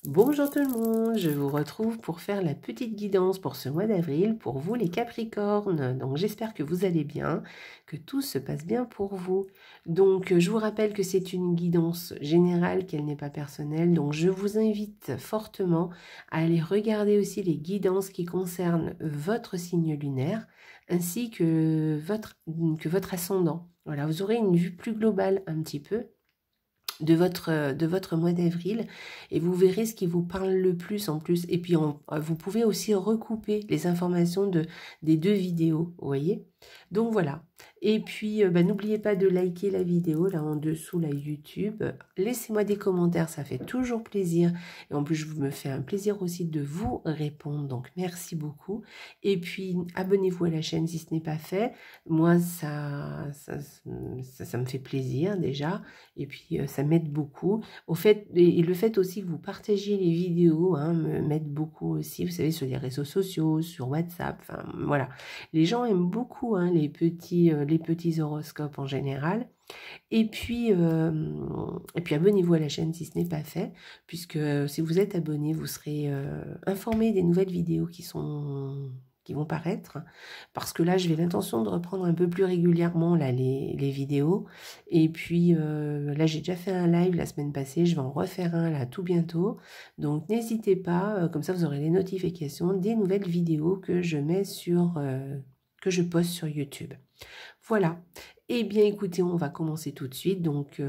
Bonjour tout le monde, je vous retrouve pour faire la petite guidance pour ce mois d'avril pour vous les Capricornes. Donc j'espère que vous allez bien, que tout se passe bien pour vous. Donc je vous rappelle que c'est une guidance générale, qu'elle n'est pas personnelle. Donc je vous invite fortement à aller regarder aussi les guidances qui concernent votre signe lunaire ainsi que votre ascendant. Voilà, vous aurez une vue plus globale un petit peu de votre mois d'avril et vous verrez ce qui vous parle le plus en plus. Et puis, vous pouvez aussi recouper les informations des deux vidéos, vous voyez. Donc voilà. Et puis, n'oubliez pas de liker la vidéo, là en dessous, la YouTube. Laissez-moi des commentaires, ça fait toujours plaisir. Et en plus, je me fais un plaisir aussi de vous répondre. Donc, merci beaucoup. Et puis, abonnez-vous à la chaîne si ce n'est pas fait. Moi, ça me fait plaisir déjà. Et puis, ça m'aide beaucoup. Au fait, et le fait aussi que vous partagiez les vidéos, hein, m'aide beaucoup aussi, vous savez, sur les réseaux sociaux, sur WhatsApp, enfin, voilà. Les gens aiment beaucoup hein, les petits horoscopes en général. Et puis abonnez-vous à la chaîne si ce n'est pas fait, puisque si vous êtes abonné, vous serez informé des nouvelles vidéos qui vont paraître, parce que là, j'ai l'intention de reprendre un peu plus régulièrement là, les vidéos. Et puis là, j'ai déjà fait un live la semaine passée, je vais en refaire un là tout bientôt. Donc n'hésitez pas, comme ça vous aurez les notifications des nouvelles vidéos que je mets que je poste sur YouTube. Voilà. Eh bien, écoutez, on va commencer tout de suite. Donc,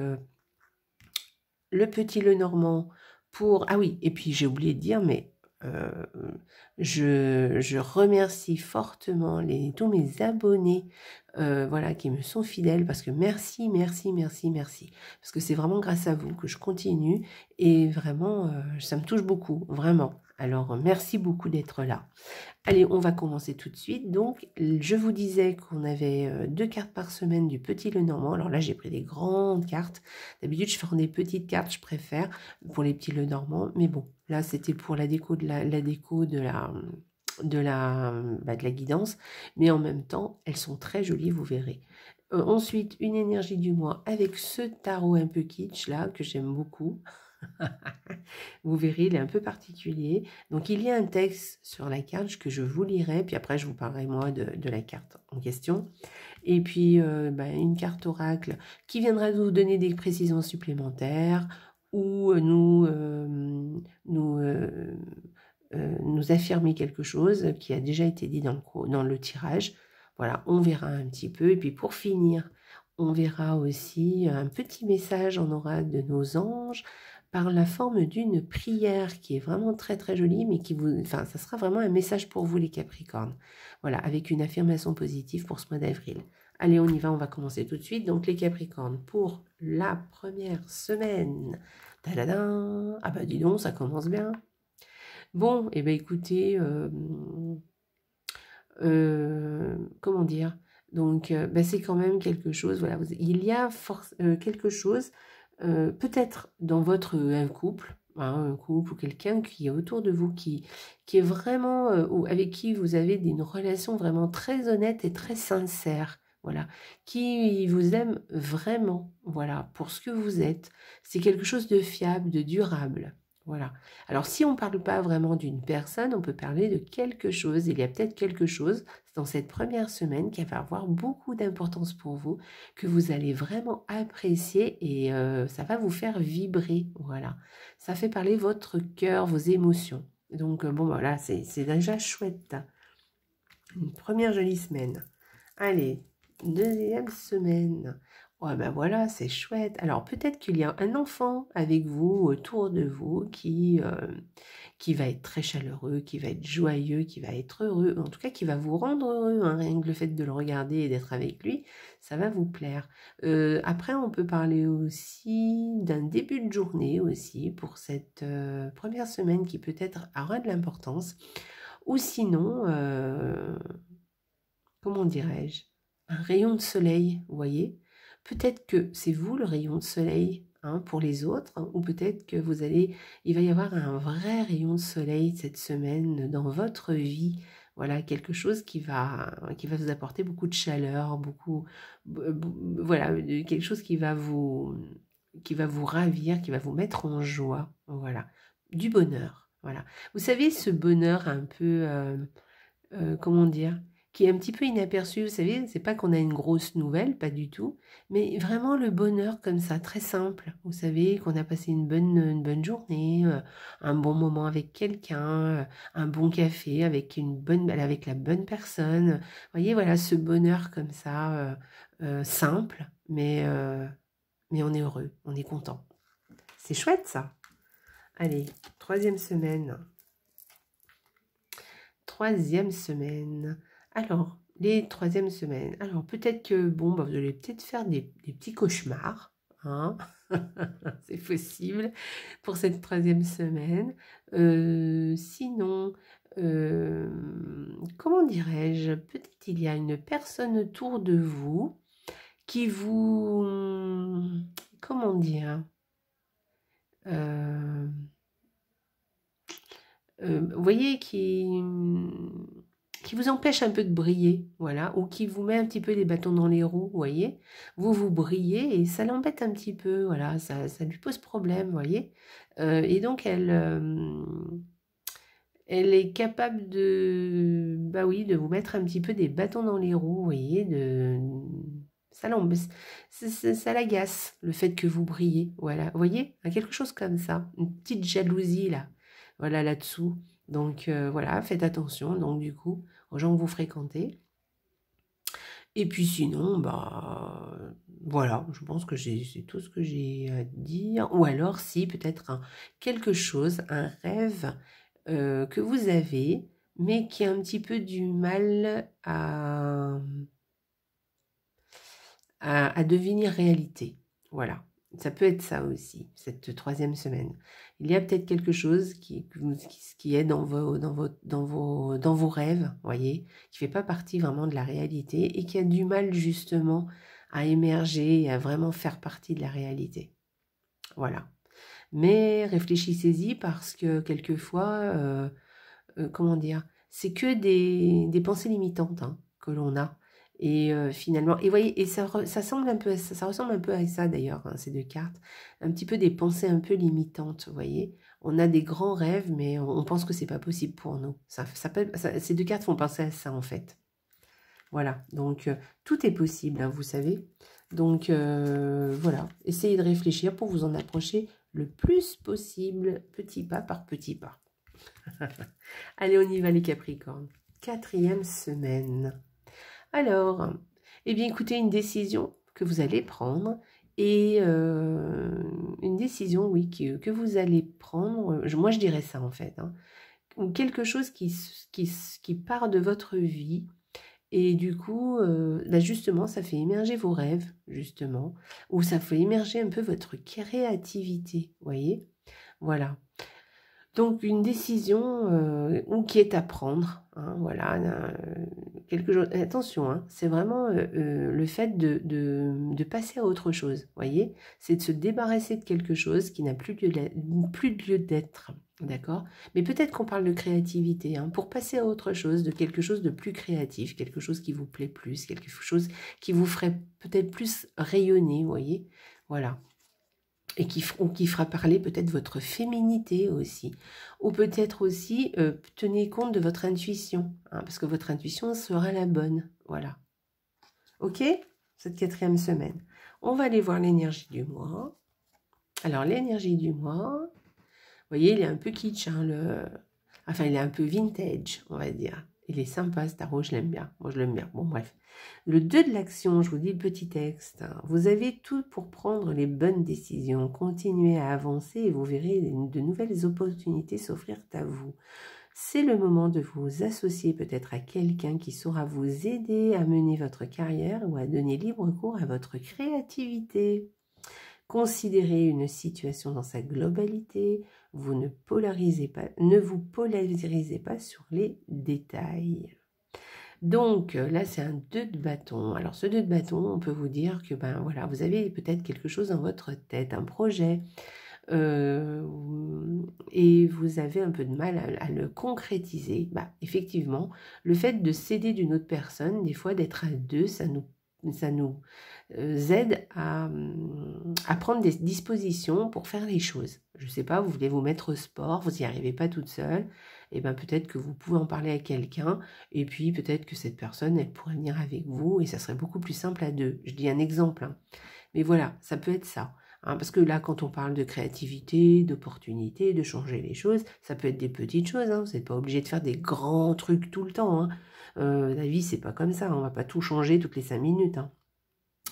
le petit Lenormand pour... Ah oui, et puis j'ai oublié de dire, mais je remercie fortement tous mes abonnés voilà, qui me sont fidèles, parce que merci, merci, merci, merci. Parce que c'est vraiment grâce à vous que je continue, et vraiment, ça me touche beaucoup, vraiment. Alors, merci beaucoup d'être là. Allez, on va commencer tout de suite. Donc, je vous disais qu'on avait 2 cartes par semaine du petit Lenormand. Alors là, j'ai pris des grandes cartes. D'habitude, je fais des petites cartes, je préfère, pour les petits Lenormand. Mais bon, là, c'était pour la déco de la déco de la guidance. Mais en même temps, elles sont très jolies, vous verrez. Ensuite, une énergie du mois avec ce tarot un peu kitsch, là, que j'aime beaucoup. Vous verrez, il est un peu particulier. Donc, il y a un texte sur la carte que je vous lirai, puis après, je vous parlerai, moi, de la carte en question. Et puis, une carte oracle qui viendra vous donner des précisions supplémentaires ou nous affirmer quelque chose qui a déjà été dit dans le tirage. Voilà, on verra un petit peu. Et puis, pour finir, on verra aussi un petit message en aura de nos anges par la forme d'une prière qui est vraiment très très jolie, mais ça sera vraiment un message pour vous les Capricornes. Voilà, avec une affirmation positive pour ce mois d'avril. Allez, on y va, on va commencer tout de suite. Donc les Capricornes, pour la première semaine. Tadadam. Ah bah dis donc, ça commence bien. Bon, et eh ben écoutez, comment dire, donc c'est quand même quelque chose, voilà, il y a quelque chose, peut-être dans un couple, hein, un couple ou quelqu'un qui est autour de vous, qui est vraiment, ou avec qui vous avez une relation vraiment très honnête et très sincère, voilà, qui vous aime vraiment, voilà, pour ce que vous êtes. C'est quelque chose de fiable, de durable. Voilà. Alors, si on ne parle pas vraiment d'une personne, on peut parler de quelque chose. Il y a peut-être quelque chose dans cette première semaine qui va avoir beaucoup d'importance pour vous, que vous allez vraiment apprécier et ça va vous faire vibrer. Voilà. Ça fait parler votre cœur, vos émotions. Donc, bon, voilà, c'est déjà chouette. Une première jolie semaine. Allez, deuxième semaine. Ouais, ben voilà, c'est chouette. Alors, peut-être qu'il y a un enfant avec vous, autour de vous, qui va être très chaleureux, qui va être joyeux, qui va être heureux, en tout cas, qui va vous rendre heureux. Hein. Rien que le fait de le regarder et d'être avec lui, ça va vous plaire. Après, on peut parler aussi d'un début de journée aussi, pour cette première semaine qui peut-être aura de l'importance. Ou sinon, comment dirais-je, un rayon de soleil, vous voyez. Peut-être que c'est vous le rayon de soleil hein, pour les autres, hein, ou peut-être que il va y avoir un vrai rayon de soleil cette semaine dans votre vie. Voilà, quelque chose qui va vous apporter beaucoup de chaleur, voilà, quelque chose qui va vous ravir, qui va vous mettre en joie. Voilà. du bonheur. Voilà. Vous savez, ce bonheur un peu, comment dire, qui est un petit peu inaperçu. Vous savez, c'est pas qu'on a une grosse nouvelle, pas du tout, mais vraiment le bonheur comme ça, très simple. Vous savez, qu'on a passé une bonne journée, un bon moment avec quelqu'un, un bon café avec la bonne personne. Vous voyez, voilà, ce bonheur comme ça, simple, mais on est heureux, on est content. C'est chouette ça. Allez, troisième semaine. Troisième semaine. Alors, les troisièmes semaines. Alors, peut-être que, bon, bah, vous allez peut-être faire des petits cauchemars. Hein. C'est possible pour cette troisième semaine. Sinon, comment dirais-je? Peut-être il y a une personne autour de vous qui vous... Comment dire? Vous voyez, qui vous empêche un peu de briller, voilà, ou qui vous met un petit peu des bâtons dans les roues, vous voyez. Vous brillez et ça l'embête un petit peu, voilà, ça lui pose problème, vous voyez. Et donc, elle est capable de, bah oui, de vous mettre un petit peu des bâtons dans les roues, vous voyez, ça ça l'agace, le fait que vous brillez, voilà, vous voyez, quelque chose comme ça, une petite jalousie, là, voilà, là-dessous. Donc, voilà, faites attention, donc, du coup, aux gens que vous fréquentez. Et puis sinon, bah, voilà, je pense que c'est tout ce que j'ai à dire. Ou alors, si, peut-être quelque chose, un rêve que vous avez, mais qui a un petit peu du mal à devenir réalité. Voilà, ça peut être ça aussi, cette troisième semaine. Il y a peut-être quelque chose qui est dans vos rêves, voyez, qui ne fait pas partie vraiment de la réalité et qui a du mal justement à émerger et à vraiment faire partie de la réalité. Voilà. Mais réfléchissez-y parce que quelquefois, comment dire, c'est que des pensées limitantes que l'on a. Et finalement, et voyez, et ça ressemble un peu à ça d'ailleurs, ces deux cartes, un petit peu des pensées un peu limitantes, vous voyez. On a des grands rêves, mais on pense que c'est pas possible pour nous. Ces deux cartes font penser à ça en fait. Voilà, donc tout est possible, vous savez. Donc voilà, essayez de réfléchir pour vous en approcher le plus possible, petit pas par petit pas. Allez, on y va les Capricornes. Quatrième semaine. Alors, eh bien écoutez, une décision que vous allez prendre et une décision, oui, que vous allez prendre, moi je dirais ça en fait, ou quelque chose qui part de votre vie et du coup, là justement, ça fait émerger vos rêves, justement, ou ça fait émerger un peu votre créativité, vous voyez, voilà. Donc une décision ou qui est à prendre, voilà, quelque chose. Attention, c'est vraiment le fait de passer à autre chose, voyez, c'est de se débarrasser de quelque chose qui n'a plus de lieu d'être, d'accord. Mais peut-être qu'on parle de créativité, pour passer à autre chose, de quelque chose de plus créatif, quelque chose qui vous plaît plus, quelque chose qui vous ferait peut-être plus rayonner, vous voyez, voilà. Et qui fera parler peut-être votre féminité aussi. Ou peut-être aussi, tenez compte de votre intuition, parce que votre intuition sera la bonne. Voilà. Ok? Cette quatrième semaine. On va aller voir l'énergie du mois. Alors, l'énergie du mois, vous voyez, il est un peu kitsch, enfin, il est un peu vintage, on va dire. Il est sympa, ce tarot, je l'aime bien. Moi, je l'aime bien. Bon, bref. Le 2 de l'action, je vous dis le petit texte. Vous avez tout pour prendre les bonnes décisions. Continuez à avancer et vous verrez de nouvelles opportunités s'offrir à vous. C'est le moment de vous associer peut-être à quelqu'un qui saura vous aider à mener votre carrière ou à donner libre cours à votre créativité. Considérez une situation dans sa globalité. Vous ne vous polarisez pas sur les détails. Donc là, c'est un 2 de bâton. Alors ce 2 de bâton, on peut vous dire que voilà, vous avez peut-être quelque chose dans votre tête, un projet, et vous avez un peu de mal à le concrétiser. Effectivement, le fait de s'aider d'une autre personne, des fois d'être à deux, ça nous aide à prendre des dispositions pour faire les choses. Je ne sais pas, vous voulez vous mettre au sport, vous n'y arrivez pas toute seule, et bien peut-être que vous pouvez en parler à quelqu'un, et puis peut-être que cette personne, elle pourrait venir avec vous, et ça serait beaucoup plus simple à deux. Je dis un exemple, hein. Mais voilà, ça peut être ça. Hein, parce que là, quand on parle de créativité, d'opportunité, de changer les choses, ça peut être des petites choses. Hein, vous n'êtes pas obligé de faire des grands trucs tout le temps. Hein. La vie, c'est pas comme ça. On va pas tout changer toutes les 5 minutes. Hein.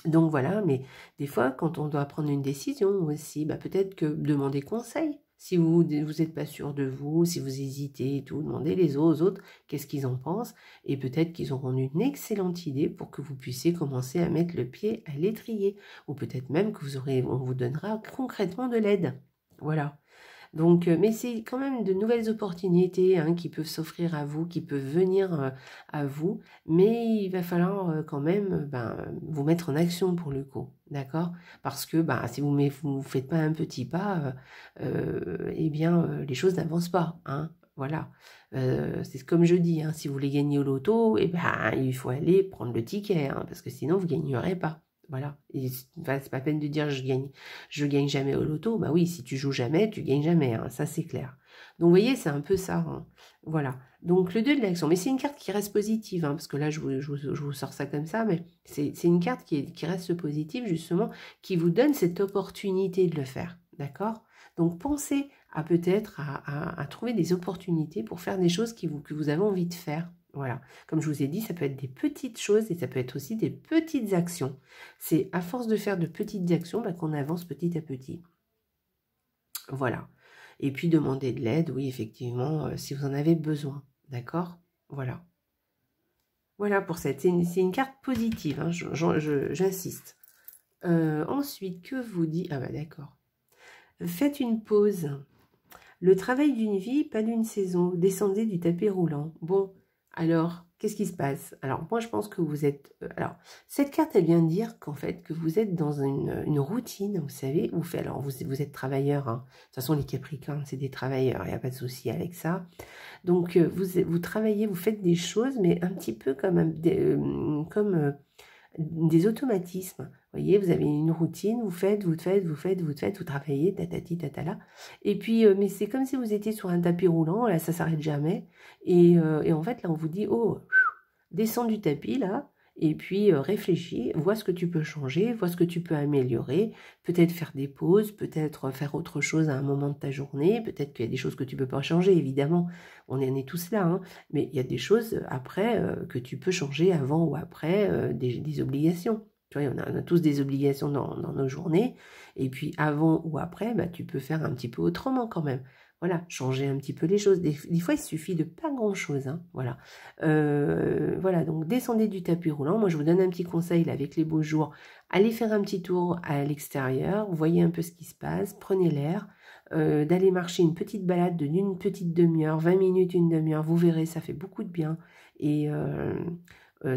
Donc voilà, mais des fois, quand on doit prendre une décision aussi, bah, peut-être que demander conseil. Si vous n'êtes pas sûr de vous, si vous hésitez et tout, demandez les autres qu'est-ce qu'ils en pensent. Et peut-être qu'ils auront une excellente idée pour que vous puissiez commencer à mettre le pied à l'étrier. Ou peut-être même que on vous donnera concrètement de l'aide. Voilà. Donc, mais c'est quand même de nouvelles opportunités hein, qui peuvent s'offrir à vous, qui peuvent venir à vous, mais il va falloir quand même vous mettre en action pour le coup, d'accord? Parce que si vous ne faites pas un petit pas, eh bien les choses n'avancent pas, hein, voilà. C'est comme je dis, hein, si vous voulez gagner au loto, eh ben, il faut aller prendre le ticket, hein, parce que sinon vous ne gagnerez pas. Voilà, c'est pas la peine de dire je gagne jamais au loto. Bah oui, si tu joues jamais, tu gagnes jamais, hein, ça c'est clair. Donc vous voyez, c'est un peu ça. Hein. Voilà. Donc le 2 de l'action, mais c'est une carte qui reste positive, hein, parce que là je vous sors ça comme ça, mais c'est une carte qui reste positive justement, qui vous donne cette opportunité de le faire, d'accord? Donc pensez à peut-être à trouver des opportunités pour faire des choses que vous avez envie de faire. Voilà, comme je vous ai dit, ça peut être des petites choses et ça peut être aussi des petites actions. C'est à force de faire de petites actions qu'on avance petit à petit. Voilà. Et puis demander de l'aide, oui, effectivement, si vous en avez besoin. D'accord? Voilà. Voilà pour cette. C'est une carte positive, hein, j'insiste. Ensuite, que vous dit... Ah bah d'accord. Faites une pause. Le travail d'une vie, pas d'une saison. Descendez du tapis roulant. Bon, alors, qu'est-ce qui se passe? Alors, moi, je pense que vous êtes... alors, cette carte, elle vient dire qu'en fait, que vous êtes dans une routine, vous savez, vous êtes travailleur. Hein. De toute façon, les Capricornes, c'est des travailleurs, il n'y a pas de souci avec ça. Donc, vous travaillez, vous faites des choses, mais un petit peu comme des automatismes. Vous voyez, vous avez une routine, vous travaillez, tatati, tatala. Et puis, mais c'est comme si vous étiez sur un tapis roulant, là, ça s'arrête jamais. Et en fait, là, on vous dit, oh, descends du tapis, là, et puis réfléchis, vois ce que tu peux changer, vois ce que tu peux améliorer, peut-être faire des pauses, peut-être faire autre chose à un moment de ta journée, peut-être qu'il y a des choses que tu peux pas changer, évidemment, on en est tous là, hein, mais il y a des choses après que tu peux changer avant ou après des obligations. Tu vois, on a tous des obligations dans nos journées, et puis avant ou après, tu peux faire un petit peu autrement quand même. Voilà, changer un petit peu les choses. Des fois, il suffit de pas grand-chose. Hein, voilà. Voilà, donc descendez du tapis roulant. Moi, je vous donne un petit conseil là, avec les beaux jours. Allez faire un petit tour à l'extérieur. Voyez un peu ce qui se passe. Prenez l'air. D'aller marcher une petite balade d'une petite demi-heure, 20 minutes, une demi-heure. Vous verrez, ça fait beaucoup de bien. Et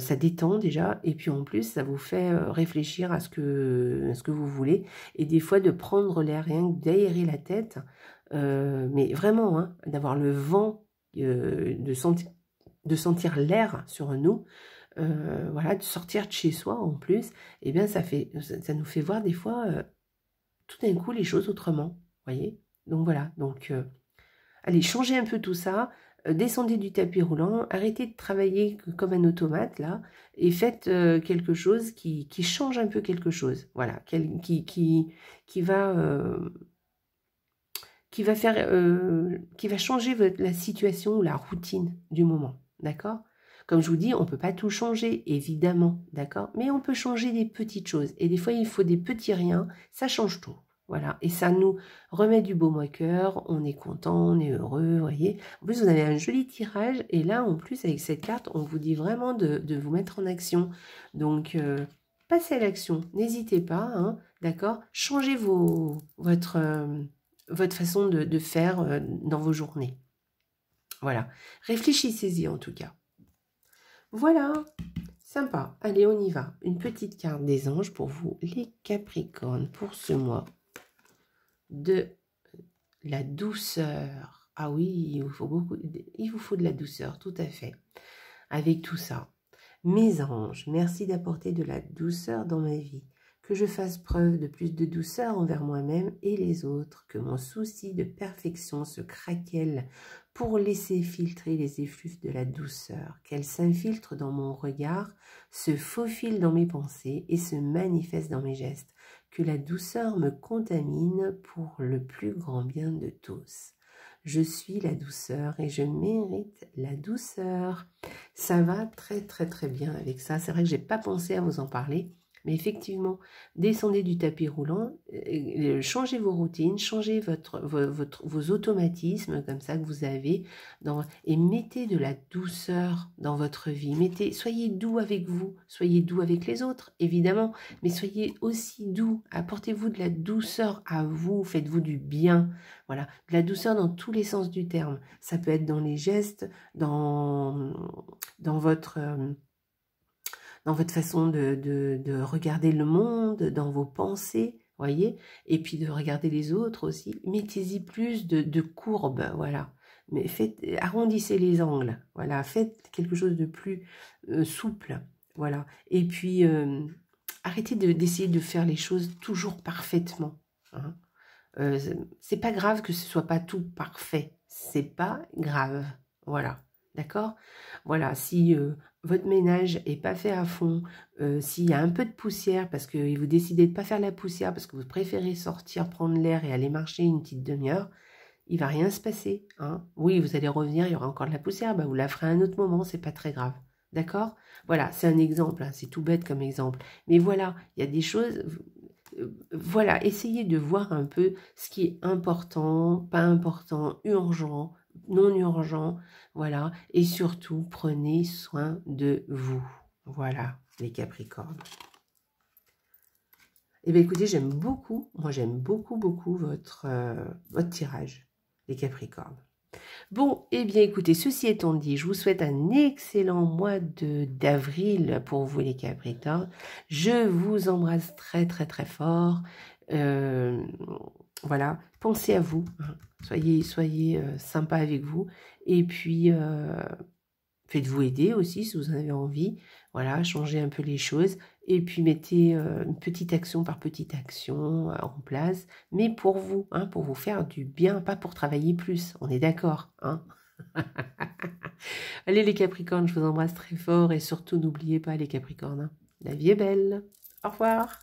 ça détend déjà. Et puis en plus, ça vous fait réfléchir à ce que vous voulez. Et des fois, de prendre l'air, rien que d'aérer la tête. Mais vraiment, hein, d'avoir le vent, de sentir l'air sur nous, voilà, de sortir de chez soi en plus, eh bien ça nous fait voir des fois tout d'un coup les choses autrement, voyez. Donc voilà, donc allez, changez un peu tout ça, descendez du tapis roulant, arrêtez de travailler comme un automate là, et faites quelque chose qui change un peu quelque chose, voilà, qui va changer la situation ou la routine du moment, d'accord? Comme je vous dis, on ne peut pas tout changer, évidemment, d'accord? Mais on peut changer des petites choses. Et des fois, il faut des petits riens, ça change tout. Voilà, et ça nous remet du baume au cœur, on est content, on est heureux, vous voyez. En plus, vous avez un joli tirage, et là, en plus, avec cette carte, on vous dit vraiment de vous mettre en action. Donc, passez à l'action, n'hésitez pas, hein, d'accord? Changez votre façon de faire dans vos journées. Voilà, réfléchissez-y en tout cas. Voilà, sympa. Allez, on y va. Une petite carte des anges pour vous, les Capricornes, pour ce mois de la douceur. Ah oui, il vous faut de la douceur, tout à fait. Avec tout ça, mes anges, merci d'apporter de la douceur dans ma vie. que je fasse preuve de plus de douceur envers moi-même et les autres, que mon souci de perfection se craquelle pour laisser filtrer les effluves de la douceur, qu'elle s'infiltre dans mon regard, se faufile dans mes pensées et se manifeste dans mes gestes, que la douceur me contamine pour le plus grand bien de tous. Je suis la douceur et je mérite la douceur. Ça va très très très bien avec ça. C'est vrai que j'ai pas pensé à vous en parler. Mais effectivement, descendez du tapis roulant, changez vos routines, changez vos automatismes comme ça que vous avez et mettez de la douceur dans votre vie. Soyez doux avec vous, soyez doux avec les autres, évidemment, mais soyez aussi doux. Apportez-vous de la douceur à vous, faites-vous du bien. Voilà, de la douceur dans tous les sens du terme. Ça peut être dans les gestes, dans votre façon de regarder le monde, dans vos pensées, voyez, et puis de regarder les autres aussi. Mettez-y plus de courbes, voilà. Mais arrondissez les angles, voilà. Faites quelque chose de plus souple, voilà. Et puis, arrêtez d'essayer de faire les choses toujours parfaitement, hein. C'est pas grave que ce soit pas tout parfait, c'est pas grave, voilà. D'accord? Voilà, si votre ménage est pas fait à fond, s'il y a un peu de poussière, parce que vous décidez de pas faire la poussière, parce que vous préférez sortir, prendre l'air et aller marcher une petite demi-heure, il va rien se passer, hein. Oui, vous allez revenir, il y aura encore de la poussière, bah, vous la ferez à un autre moment, c'est pas très grave. D'accord? Voilà, c'est un exemple, hein, c'est tout bête comme exemple. Mais voilà, il y a des choses... Voilà, essayez de voir un peu ce qui est important, pas important, urgent, non urgent, voilà, et surtout, prenez soin de vous. Voilà, les Capricornes. Eh bien, écoutez, moi j'aime beaucoup votre tirage, les Capricornes. Bon, eh bien, écoutez, ceci étant dit, je vous souhaite un excellent mois d'avril pour vous, les Capricornes. Je vous embrasse très, très, très fort. Voilà, pensez à vous, hein. Soyez sympa avec vous. Et puis, faites-vous aider aussi si vous en avez envie. Voilà, changez un peu les choses. Et puis, mettez une petite action par petite action en place. Mais pour vous, hein, pour vous faire du bien, pas pour travailler plus. On est d'accord, hein? Allez, les Capricornes, je vous embrasse très fort. Et surtout, n'oubliez pas, les Capricornes, hein, la vie est belle. Au revoir.